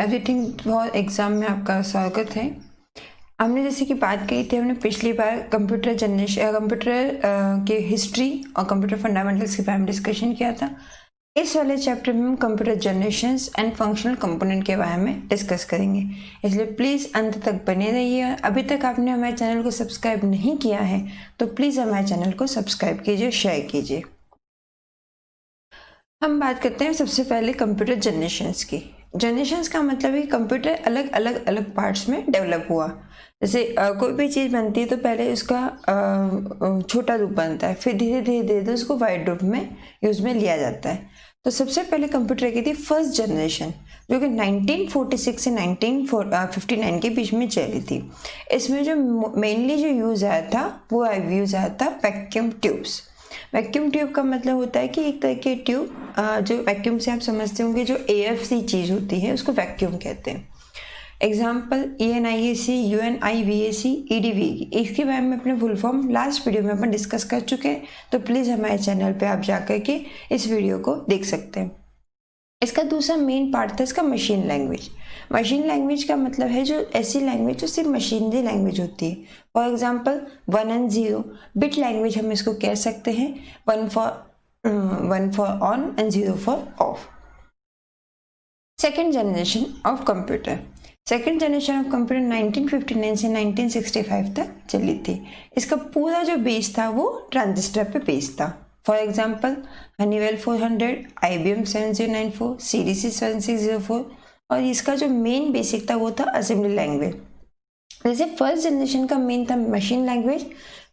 Everything for exam में आपका स्वागत है। हमने जैसे कि बात की थी, हमने पिछली बार कंप्यूटर के हिस्ट्री और कंप्यूटर फंडामेंटल्स के बारे में डिस्कशन किया था। इस वाले चैप्टर में हम computer generations and functional component के बारे में डिस्कस करेंगे, इसलिए प्लीज़ अंत तक बने रहिए। अभी तक आपने हमारे चैनल को सब्सक्राइब नहीं किया है तो प्लीज़ हमारे चैनल को सब्सक्राइब कीजिए, शेयर कीजिए। हम बात करते हैं सबसे पहले कंप्यूटर जनरेशंस की। जनरेशंस का मतलब है कंप्यूटर अलग पार्ट्स में डेवलप हुआ। जैसे कोई भी चीज़ बनती है तो पहले उसका छोटा रूप बनता है, फिर धीरे धीरे उसको वाइड रूप में यूज़ में लिया जाता है। तो सबसे पहले कंप्यूटर की थी फर्स्ट जनरेशन, जो कि 1946 से 1959 के बीच में चली थी। इसमें जो मेनली जो यूज़ आया था वो यूज़ आया था वैक्यूम ट्यूब्स। वैक्यूम ट्यूब का मतलब होता है कि एक तरह के ट्यूब जो वैक्यूम से आप समझते होंगे, जो AFC चीज़ होती है उसको वैक्यूम कहते हैं। एग्जाम्पल ENIAC, UNIVAC, EDVAC, इसके बारे में अपने फुल फॉर्म लास्ट वीडियो में अपन डिस्कस कर चुके हैं, तो प्लीज़ हमारे चैनल पे आप जाकर के इस वीडियो को देख सकते हैं। इसका दूसरा मेन पार्ट था इसका मशीन लैंग्वेज। मशीन लैंग्वेज का मतलब है जो ऐसी लैंग्वेज जो सिर्फ मशीनरी लैंग्वेज होती है। For example 1 and 0 bit language हम इसको कह सकते हैं। 1 for on and 0 for of. Second generation of computer 1959 से 1965 तक चली थी। इसका पूरा जो बेस था वो ट्रांजिस्टर पे बेस था। For example Honeywell 400, IBM 7094, CDC 7604, और इसका जो मेन बेसिक था वो था असेंबली लैंग्वेज। जैसे फर्स्ट जनरेशन का मेन था मशीन लैंग्वेज,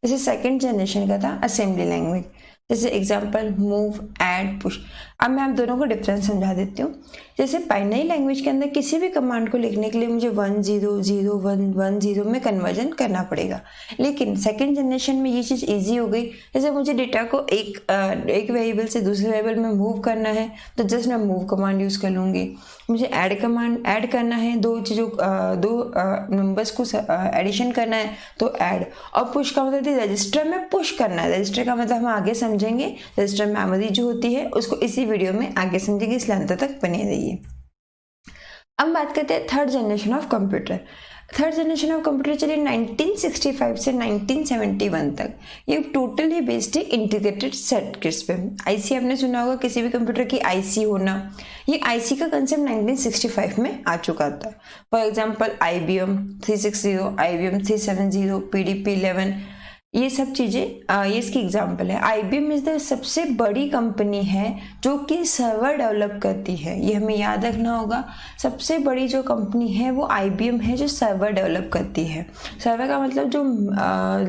जैसे सेकंड जनरेशन का था असेंबली लैंग्वेज। जैसे एग्जांपल मूव, ऐड, पुश। अब मैं आप दोनों को डिफरेंस समझा देती हूँ। जैसे बाइनरी लैंग्वेज के अंदर किसी भी कमांड को लिखने के लिए मुझे 1 0 0 1 1 0 में कन्वर्जन करना पड़ेगा, लेकिन सेकंड जनरेशन में ये चीज़ इजी हो गई। जैसे मुझे डेटा को एक वेरिएबल से दूसरे वेरिएबल में मूव करना है तो जस्ट मैं मूव कमांड यूज़ कर लूँगी। मुझे ऐड करना है, दो नंबर्स को एडिशन करना है तो ऐड। और पुश का मतलब रजिस्टर में पुश करना है। रजिस्टर का मतलब हम आगे समझेंगे, रजिस्टर मेमोरी जो होती है उसको इसी वीडियो में आगे समझेंगे, इसलिए अंत तक बने रहिए। अब बात करते हैं third generation of computer. Third generation of computer चलिए 1965 से 1971 तक। ये टोटली बेस्ड है इंटीग्रेटेड सर्किट्स पे। IC आपने सुना होगा, किसी भी कंप्यूटर की IC होना। ये IC का कंसेप्ट 1965 में आ चुका था। For example IBM 360, IBM 370, PDP-11, ये सब चीज़ें ये इसकी एग्जाम्पल है। IBM इज द सबसे बड़ी कंपनी है जो कि सर्वर डेवलप करती है। ये हमें याद रखना होगा, सबसे बड़ी जो कंपनी है वो IBM है जो सर्वर डेवलप करती है। सर्वर का मतलब जो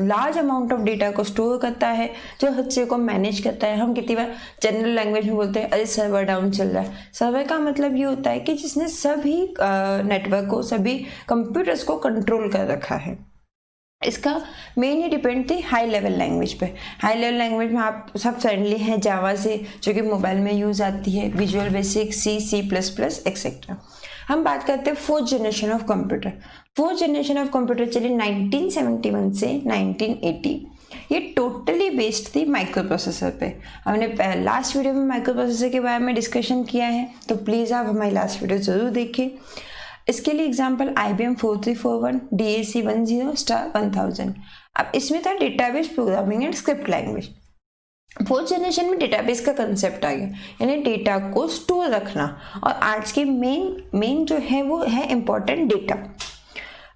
लार्ज अमाउंट ऑफ डेटा को स्टोर करता है, जो हर चीज़ को मैनेज करता है। हम कितनी बार जनरल लैंग्वेज में बोलते हैं अरे सर्वर डाउन चल रहा है। सर्वर का मतलब ये होता है कि जिसने सभी नेटवर्क को, सभी कंप्यूटर्स को कंट्रोल कर रखा है। इसका मेन ही डिपेंड थी हाई लेवल लैंग्वेज पे। हाई लेवल लैंग्वेज में आप सब फ्रेंडली हैं जावा से, जो कि मोबाइल में यूज़ आती है, विजुअल बेसिक, C++ एक्सेट्रा। हम बात करते हैं fourth generation of computer. Fourth generation of computer चली 1971 से 1980। ये टोटली बेस्ड थी माइक्रो प्रोसेसर पे। हमने लास्ट वीडियो में माइक्रो प्रोसेसर के बारे में डिस्कशन किया है, तो प्लीज़ आप हमारी लास्ट वीडियो ज़रूर देखें। इसके लिए एग्जांपल IBM 4341, DAC 10*1000। अब इसमें था database programming and script language. Fourth generation में डेटाबेस का कंसेप्ट आ गया, यानी डेटा को स्टोर रखना। और आज के मेन जो है वो है इम्पोर्टेंट डेटा।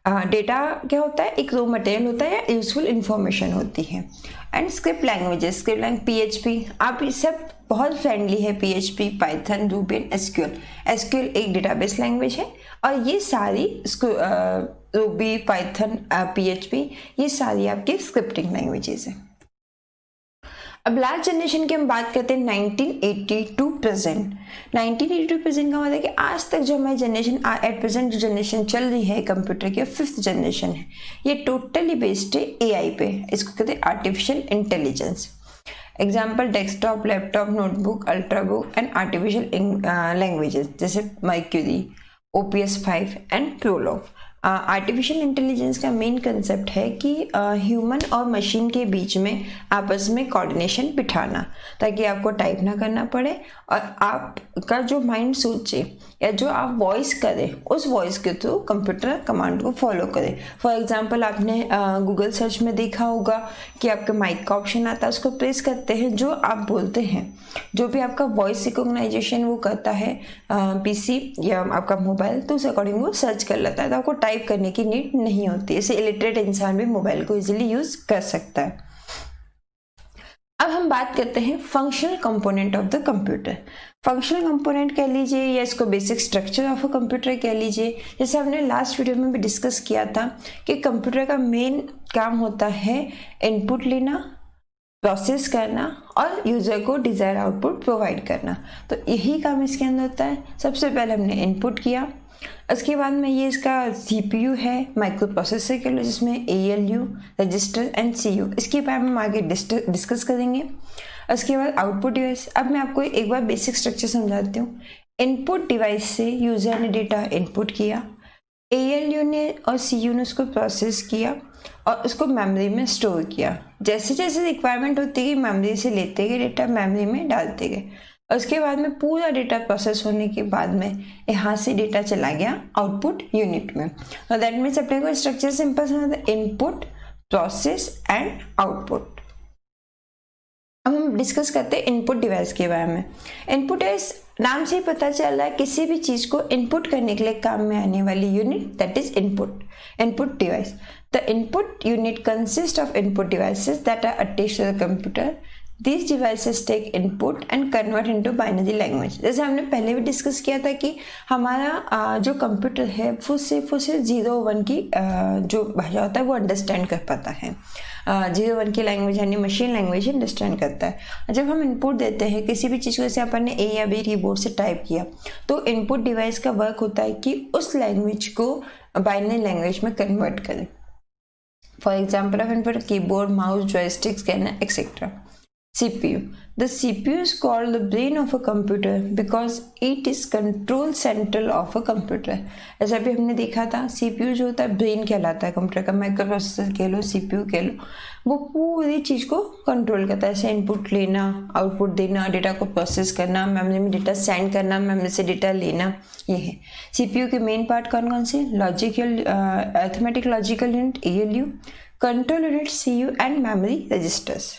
डेटा क्या होता है, एक रो मटेरियल होता है या यूजफुल इंफॉर्मेशन होती है। And script languages, script language PHP, आप ये सब बहुत फ्रेंडली है। PHP, Python, Ruby and SQL एक डेटाबेस लैंग्वेज है। और ये सारी रूबी, पाइथन, PHP ये सारी आपकी स्क्रिप्टिंग लैंग्वेजेस हैं। अब लास्ट जनरेशन की हम बात करते हैं 1980 टू प्रेजेंट। 1980 प्रेजेंट का मतलब है कि आज तक जो हमारी जनरेशन एट प्रेजेंट जो जनरेशन चल रही है कंप्यूटर की, फिफ्थ जनरेशन है। ये टोटली बेस्ड है AI पे। इसको कहते हैं artificial intelligence. Example desktop, laptop, notebook, ultrabook and artificial languages जैसे Mercury, OPS 5 and Prolog. Artificial intelligence का मेन कंसेप्ट है कि ह्यूमन और मशीन के बीच में आपस में कोऑर्डिनेशन बिठाना, ताकि आपको टाइप ना करना पड़े और आपका जो माइंड सोचे या जो आप वॉइस करें उस वॉइस के थ्रू कंप्यूटर कमांड को फॉलो करे। फॉर एग्जांपल आपने गूगल सर्च में देखा होगा कि आपके माइक का ऑप्शन आता है, उसको प्रेस करते हैं, जो आप बोलते हैं, जो भी आपका वॉइस रिकॉग्नाइजेशन वो करता है पीसी या आपका मोबाइल, तो उस अकॉर्डिंग वो सर्च कर लेता है, तो आपको टाइप करने की नीड नहीं होती। इसे इलिटरेट इंसान भी मोबाइल को इजीली यूज कर सकता है। अब हम बात करते हैं functional component of the computer. Functional component कह लीजिए या इसको basic structure of a computer कह लीजिए। जैसे हमने लास्ट वीडियो में भी डिस्कस किया था कि कंप्यूटर का मेन काम होता है इनपुट लेना, प्रोसेस करना और यूजर को डिजायर आउटपुट प्रोवाइड करना। तो यही काम इसके अंदर होता है। सबसे पहले हमने इनपुट किया, उसके बाद में ये इसका सीपीयू है, माइक्रो प्रोसेसर के लिए, जिसमें ALU, रजिस्टर एंड CU, इसके बारे में हम आगे डिस्कस करेंगे। उसके बाद आउटपुट डिवाइस। अब मैं आपको एक बार बेसिक स्ट्रक्चर समझाती हूँ। इनपुट डिवाइस से यूजर ने डेटा इनपुट किया, ALU ने और CU ने उसको प्रोसेस किया और उसको मेमोरी में स्टोर किया। जैसे जैसे रिक्वायरमेंट होती गई मेमोरी से लेते गए डेटा, मेमोरी में डालते गए। उसके बाद में पूरा डेटा प्रोसेस होने के बाद में यहाँ से डेटा चला गया आउटपुट यूनिट में। तो दैट मीन्स अपने को स्ट्रक्चर सिंपल समझना था, इनपुट, प्रोसेस एंड आउटपुट। अब हम डिस्कस करते हैं इनपुट डिवाइस के बारे में। इनपुट डिवाइस नाम से ही पता चल रहा है, किसी भी चीज को इनपुट करने के लिए काम में आने वाली unit, that is input device. The input unit consist of input devices that are attached to the computer. These devices take input and convert into binary language। जैसे हमने पहले भी डिस्कस किया था कि हमारा जो कंप्यूटर है वो सिर्फ 0-1 की जो भाषा होता है वो अंडरस्टैंड कर पाता है। 0-1 की लैंग्वेज यानी मशीन लैंग्वेज अंडरस्टैंड करता है। जब हम इनपुट देते हैं किसी भी चीज़ को, जैसे अपन ने A या B कीबोर्ड से टाइप किया, तो इनपुट डिवाइस का वर्क होता है कि उस लैंग्वेज को बाइनरी लैंग्वेज में कन्वर्ट करें। For example of input keyboard, mouse, joystick, scanner etcetera. CPU. The CPU is called the brain of a computer because it is control central of a computer। ऐसा भी हमने देखा था, CPU जो होता है ब्रेन कहलाता है कंप्यूटर का, माइक्रो प्रोसेसर कह लो, CPU कह लो, वो पूरी चीज़ को कंट्रोल करता है। ऐसे इनपुट लेना, आउटपुट देना, डेटा को प्रोसेस करना, मेमोरी में डेटा सेंड करना, मेमोरी से डेटा लेना, ये है। CPU के मेन पार्ट कौन कौन से? Logical, arithmetic logical unit ALU, control unit CU and memory registers.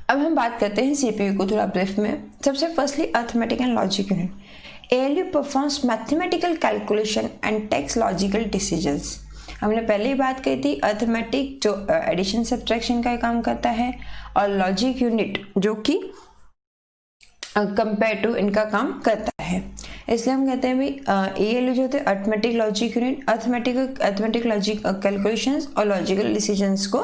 अब हम बात करते हैं CPU को थोड़ा ब्रीफ में। सबसे firstly arithmetic and logic unit. ALU performs mathematical calculation and takes logical decisions. हमने पहले ही बात कही थी, अरिथमेटिक जो एडिशन सब्ट्रैक्शन का काम करता है, और लॉजिक यूनिट जो कि कंपेयर टू इनका काम करता है। इसलिए हम कहते हैं भाई ALU जो होते हैं arithmetic logic unit, arithmetic logic calculations और लॉजिकल डिसीजंस को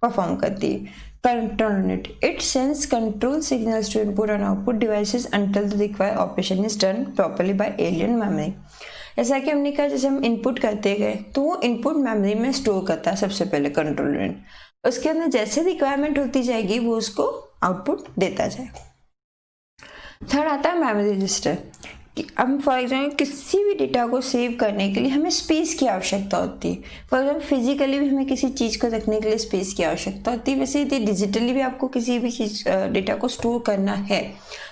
परफॉर्म करती है। Control unit, it sends control signals to input and output devices until the required operation is done properly by ALU memory. जैसा कि हमने कहा, जैसे हम इनपुट करते गए तो वो इनपुट मेमोरी में स्टोर करता है सबसे पहले कंट्रोल यूनिट। उसके अंदर जैसे रिक्वायरमेंट होती जाएगी वो उसको आउटपुट देता जाएगा। थर्ड आता है मेमोरी रजिस्टर। अब फॉर एग्जाम्पल किसी भी डेटा को सेव करने के लिए हमें स्पेस की आवश्यकता होती है। फॉर एग्जाम्पल फिजिकली भी हमें किसी चीज़ को रखने के लिए स्पेस की आवश्यकता होती है, वैसे ही डिजिटली भी आपको किसी भी चीज़ डेटा को स्टोर करना है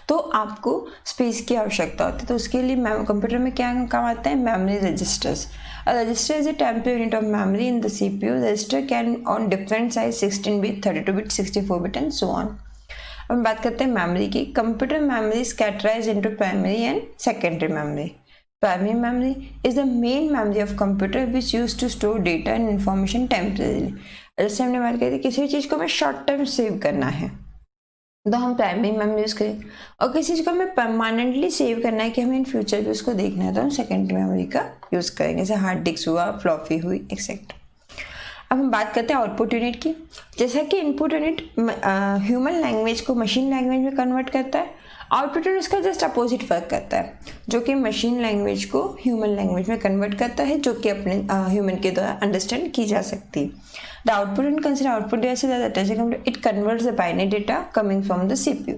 तो आपको स्पेस की आवश्यकता होती है। तो उसके लिए कंप्यूटर में क्या काम आता है? Memory registers. A register is a temporary unit of memory in the CPU. The register can on different size 16-bit, 32-bit, 64-bit and so on। अब हम बात करते हैं मेमोरी की। Computer memory is categorized into primary and secondary memory. Primary memory is the main memory of computer which use to store data and information temporarily. जैसे हमने बात करी थी, किसी भी चीज़ को हमें शॉर्ट टर्म सेव करना है तो हम प्राइमरी मेमोरी यूज करें, और किसी चीज़ को हमें परमानेंटली सेव करना है कि हमें इन फ्यूचर भी उसको देखना है तो हम सेकेंडरी मेमोरी का यूज करेंगे, जैसे हार्ड डिस्क हुआ, फ्लॉपी हुई एक्सेट्रा। अब हम बात करते हैं आउटपुट यूनिट की। जैसा कि इनपुट यूनिट ह्यूमन लैंग्वेज को मशीन लैंग्वेज में कन्वर्ट करता है, आउटपुट यूनिट उसका जस्ट अपोजिट वर्क करता है, जो कि मशीन लैंग्वेज को ह्यूमन लैंग्वेज में कन्वर्ट करता है, जो कि अपने ह्यूमन के द्वारा अंडरस्टैंड की जा सकती है। The output unit consider output device it converts the binary data coming from the CPU।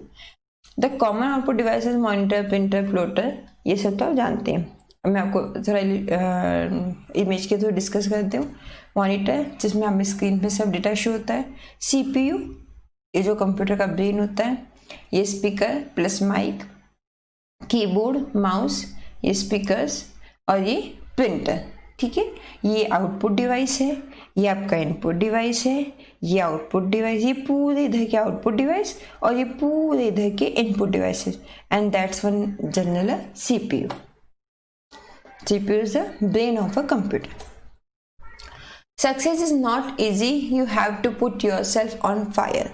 The common output devices monitor, printer, plotter, ये सब तो आप जानते हैं। मैं आपको थोड़ा इमेज के थ्रू डिस्कस करती हूँ। मॉनिटर जिसमें हमें स्क्रीन पे सब डेटा शो होता है, CPU ये जो कंप्यूटर का ब्रेन होता है, ये speaker plus mic, keyboard, mouse, ये स्पीकर्स और ये प्रिंटर, ठीक है। ये आउटपुट डिवाइस है, ये आपका इनपुट डिवाइस है, ये आउटपुट डिवाइस, ये पूरे इधर के आउटपुट डिवाइस और ये पूरे इधर के input devices, and that's one general CPU. CPU is the brain of a computer. Success is not easy. You have to put yourself on fire.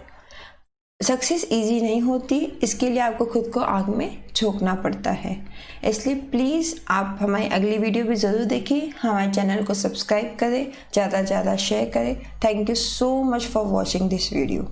Success easy नहीं होती, इसके लिए आपको खुद को आग में झोंकना पड़ता है। इसलिए प्लीज़ आप हमारी अगली वीडियो भी ज़रूर देखिए, हमारे चैनल को सब्सक्राइब करें, ज़्यादा से ज़्यादा शेयर करें। Thank you so much for watching this video.